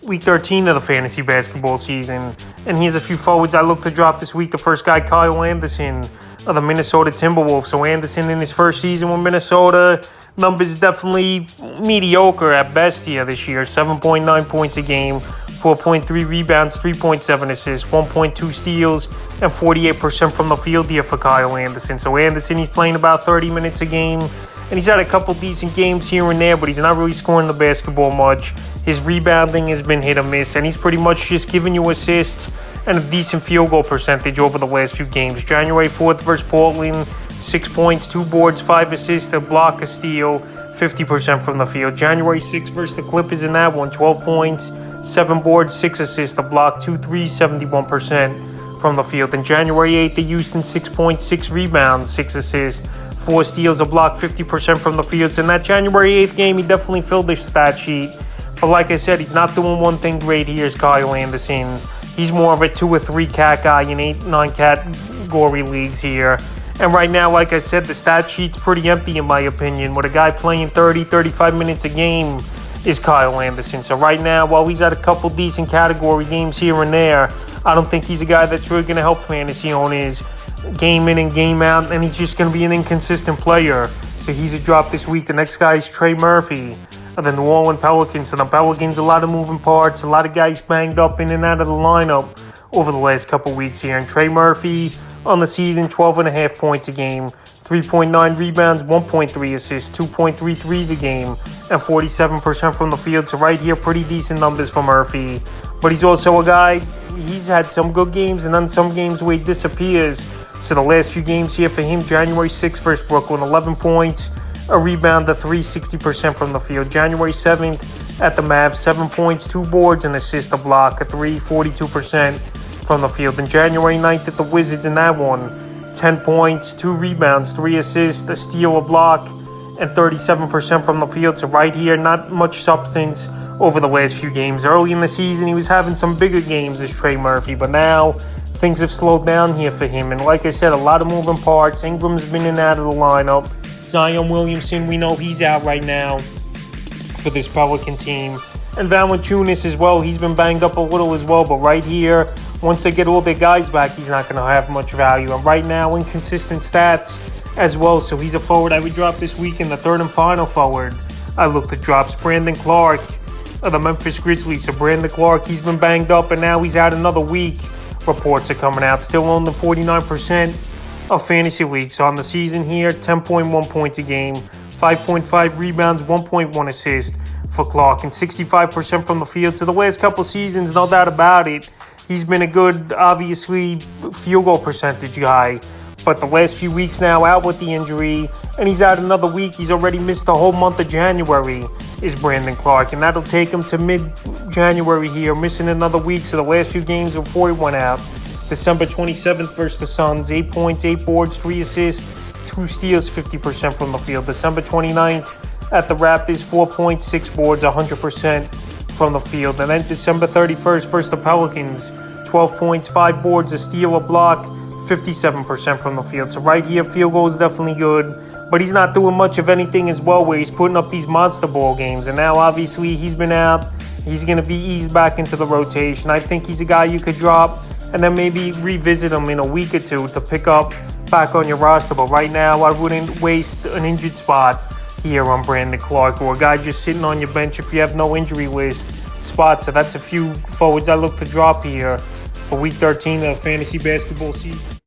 week 13 of the fantasy basketball season. And here's a few forwards I look to drop this week. The first guy, Kyle Anderson of the Minnesota Timberwolves. So Anderson in his first season with Minnesota, numbers definitely mediocre at best here this year. 7.9 points a game, 4.3 rebounds, 3.7 assists, 1.2 steals, and 48% from the field here for Kyle Anderson. So Anderson, he's playing about 30 minutes a game. And he's had a couple decent games here and there, but he's not really scoring the basketball much. His rebounding has been hit or miss, and he's pretty much just giving you assists and a decent field goal percentage over the last few games. January 4th versus Portland, 6 points, 2 boards, 5 assists, a block, a steal, 50% from the field. January 6th versus the Clippers in that one, 12 points, 7 boards, 6 assists, a block, 2 threes, 71% from the field. And January 8th, the Houston, 6 points, 6 rebounds, 6 assists, 4 steals, a block, 50% from the field. So in that January 8th game, he definitely filled the stat sheet. But like I said, he's not doing one thing great here is Kyle Anderson. He's more of a 2 or 3 cat guy in 8-9 category leagues here. And right now, like I said, the stat sheet's pretty empty in my opinion. With a guy playing 30, 35 minutes a game is Kyle Anderson. So right now, while he's had a couple decent category games here and there, I don't think he's a guy that's really going to help fantasy owners game in and game out, and he's just going to be an inconsistent player. So he's a drop this week. The next guy is Trey Murphy of the New Orleans Pelicans. So the Pelicans, a lot of moving parts, a lot of guys banged up in and out of the lineup over the last couple weeks here. And Trey Murphy on the season, 12.5 points a game, 3.9 rebounds, 1.3 assists, 2.3 threes a game, and 47% from the field. So right here, pretty decent numbers for Murphy. But he's also a guy, he's had some good games and then some games where he disappears. So the last few games here for him, January 6th versus Brooklyn, 11 points, a rebound, a 3, 60% from the field. January 7th at the Mavs, 7 points, 2 boards, an assist, a block, a 3, 42% from the field. And January 9th at the Wizards in that one, 10 points, 2 rebounds, 3 assists, a steal, a block, and 37% from the field. So right here, not much substance over the last few games. Early in the season, he was having some bigger games as Trey Murphy, but now things have slowed down here for him. And like I said, a lot of moving parts. Ingram's been in and out of the lineup. Zion Williamson, we know he's out right now for this Pelican team. And Valanciunas as well. He's been banged up a little as well. But right here, once they get all their guys back, he's not going to have much value. And right now, inconsistent stats as well. So he's a forward I would drop this week. In the third and final forward, I look to drop Brandon Clark of the Memphis Grizzlies. So Brandon Clark, he's been banged up, and now he's out another week. Reports are coming out. Still on the 49% of fantasy leagues. So on the season here, 10.1 points a game, 5.5 rebounds, 1.1 assists for Clark, and 65% from the field. So the last couple seasons, no doubt about it, he's been a good, obviously, field goal percentage guy. But the last few weeks now, out with the injury, and he's out another week. He's already missed the whole month of January, is Brandon Clark. And that'll take him to mid-January here, missing another week. So the last few games before he went out, December 27th versus the Suns, 8 points, 8 boards, 3 assists, 2 steals, 50% from the field. December 29th at the Raptors, 4 points, 6 boards, 100% from the field. And then December 31st versus the Pelicans, 12 points, 5 boards, a steal, a block, 57% from the field. So right here, field goal is definitely good, but he's not doing much of anything as well where he's putting up these monster ball games. And now, obviously, he's been out. He's going to be eased back into the rotation. I think he's a guy you could drop and then maybe revisit him in a week or two to pick up back on your roster. But right now, I wouldn't waste an injured spot here on Brandon Clark or a guy just sitting on your bench if you have no injury list spot. So that's a few forwards I look to drop here for Week 13 of fantasy basketball season.